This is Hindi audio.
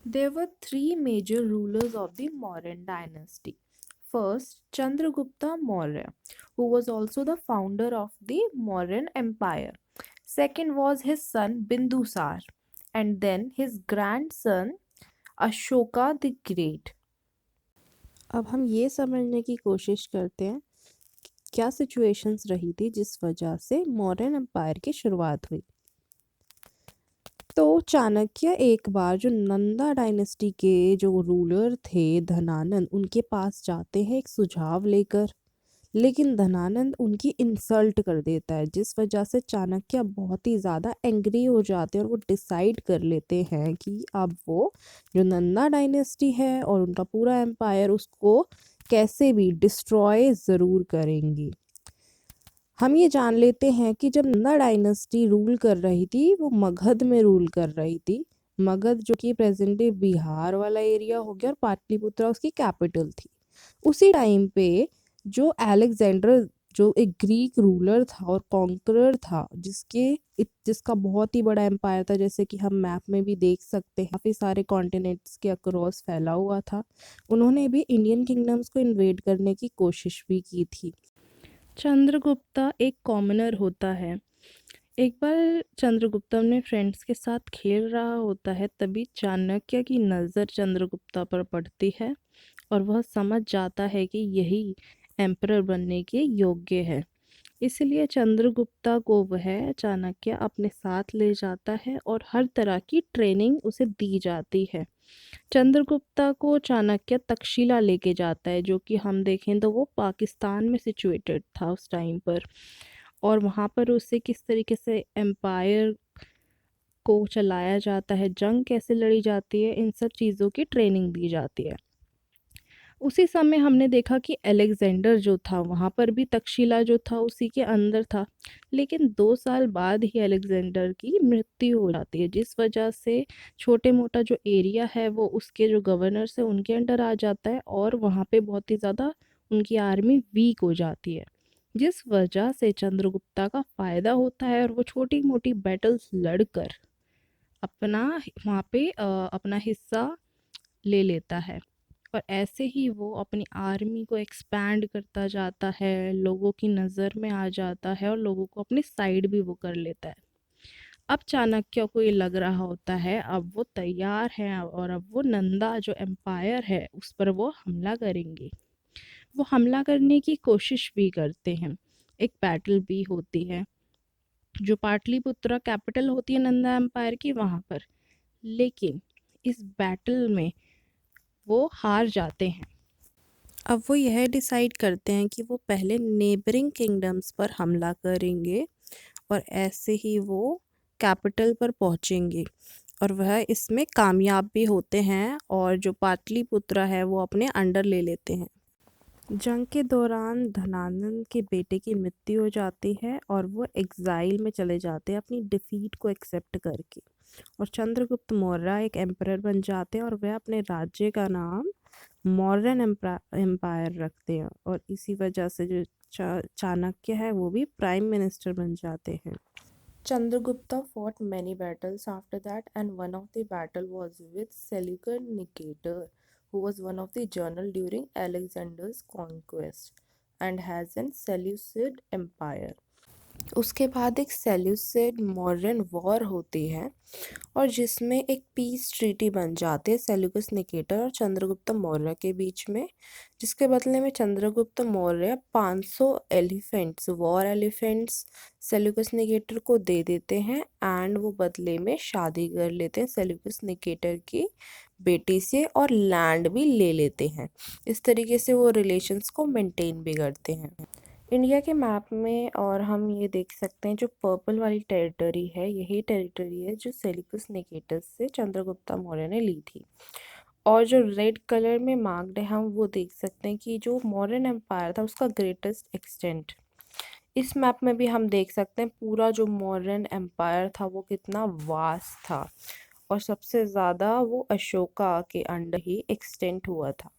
There were three major rulers of the Mauryan dynasty. First, Chandragupta Maurya, who was also the founder of the Mauryan Empire. Second was his son Bindusar, and then his grandson Ashoka the Great. अब हम ये समझने की कोशिश करते हैं कि क्या सिचुएशंस रही थी जिस वजह से मौर्यन एम्पायर की शुरुआत हुई। तो चाणक्य एक बार जो नंदा डायनेस्टी के जो रूलर थे धनानंद, उनके पास जाते हैं एक सुझाव लेकर, लेकिन धनानंद उनकी इंसल्ट कर देता है, जिस वजह से चाणक्य बहुत ही ज़्यादा एंग्री हो जाते हैं और वो डिसाइड कर लेते हैं कि अब वो जो नंदा डायनेस्टी है और उनका पूरा एम्पायर, उसको कैसे भी डिस्ट्रॉय ज़रूर करेंगी। हम ये जान लेते हैं कि जब नंदा डायनेस्टी रूल कर रही थी, वो मगध में रूल कर रही थी। मगध जो कि प्रेजेंट डे बिहार वाला एरिया हो गया और पाटलिपुत्रा उसकी कैपिटल थी। उसी टाइम पे जो अलेक्जेंडर, जो एक ग्रीक रूलर था और कॉन्करर था, जिसका बहुत ही बड़ा एम्पायर था, जैसे कि हम मैप में भी देख सकते हैं, काफ़ी सारे कॉन्टिनेंट्स के अक्रॉस फैला हुआ था। उन्होंने भी इंडियन किंगडम्स को इन्वेड करने की कोशिश भी की थी। चंद्रगुप्ता एक कॉमनर होता है। एक बार चंद्रगुप्ता अपने फ्रेंड्स के साथ खेल रहा होता है, तभी चाणक्य की नज़र चंद्रगुप्ता पर पड़ती है और वह समझ जाता है कि यही एम्परर बनने के योग्य है। इसलिए चंद्रगुप्ता को वह चाणक्य अपने साथ ले जाता है और हर तरह की ट्रेनिंग उसे दी जाती है। चंद्रगुप्ता को चाणक्य तक्षशिला लेके जाता है, जो कि हम देखें तो वो पाकिस्तान में सिचुएटेड था उस टाइम पर, और वहाँ पर उसे किस तरीके से एम्पायर को चलाया जाता है, जंग कैसे लड़ी जाती है, इन सब चीज़ों की ट्रेनिंग दी जाती है। उसी समय हमने देखा कि अलेक्जेंडर जो था, वहाँ पर भी तक्षशिला जो था उसी के अंदर था, लेकिन 2 साल बाद ही अलेक्जेंडर की मृत्यु हो जाती है, जिस वजह से छोटे मोटा जो एरिया है वो उसके जो गवर्नर्स है उनके अंडर आ जाता है और वहाँ पे बहुत ही ज़्यादा उनकी आर्मी वीक हो जाती है, जिस वजह से चंद्रगुप्ता का फ़ायदा होता है और वो छोटी मोटी बैटल्स लड़कर अपना वहाँ पे अपना हिस्सा ले लेता है। और ऐसे ही वो अपनी आर्मी को एक्सपैंड करता जाता है, लोगों की नज़र में आ जाता है और लोगों को अपनी साइड भी वो कर लेता है। अब चाणक्य को ये लग रहा होता है, अब वो तैयार हैं और अब वो नंदा जो एम्पायर है उस पर वो हमला करेंगे। वो हमला करने की कोशिश भी करते हैं। एक बैटल भी होती है जो पाटलिपुत्रा कैपिटल होती है नंदा एम्पायर की, वहाँ पर। लेकिन इस बैटल में वो हार जाते हैं। अब वो यह डिसाइड करते हैं कि वो पहले नेबरिंग किंगडम्स पर हमला करेंगे और ऐसे ही वो कैपिटल पर पहुंचेंगे, और वह इसमें कामयाब भी होते हैं और जो पाटलिपुत्रा है वो अपने अंडर ले लेते हैं। जंग के दौरान धनानंद के बेटे की मृत्यु हो जाती है और वो एग्ज़ाइल में चले जाते हैं अपनी डिफीट को एक्सेप्ट करके, और चंद्रगुप्त मौर्य एक एम्परर बन जाते हैं और वह अपने राज्य का नाम मौर्यन एम्पायर रखते हैं, और इसी वजह से जो चाणक्य है वो भी प्राइम मिनिस्टर बन जाते हैं। Chandragupta fought many battles after that, and one of the battle was with Seleucid Nicator, who was one of the general during Alexander's conquest and has an Seleucid empire. उसके बाद एक सेल्यूसिड मौर्यन वॉर होती है और जिसमें एक पीस ट्रीटी बन जाती है सेल्यूकस निकेटर और चंद्रगुप्त मौर्य के बीच में, जिसके बदले में Chandragupta Maurya 500 elephants, war elephants, Seleucus Nicator को दे देते हैं एंड वो बदले में शादी कर लेते हैं सेल्यूकस निकेटर की बेटी से और लैंड भी ले लेते हैं। इस तरीके से वो रिलेशंस को मेंटेन भी करते हैं। इंडिया के मैप में और हम ये देख सकते हैं जो पर्पल वाली टेरिटरी है, यही टेरिटरी है जो सेल्यूकस निकेटस से चंद्रगुप्ता मौर्य ने ली थी। और जो रेड कलर में मार्क्ड है हम वो देख सकते हैं कि जो मौर्यन एम्पायर था उसका ग्रेटेस्ट एक्सटेंट। इस मैप में भी हम देख सकते हैं पूरा जो मौर्यन एम्पायर था वो कितना वास्ट था और सबसे ज़्यादा वो अशोका के अंडर ही एक्सटेंट हुआ था।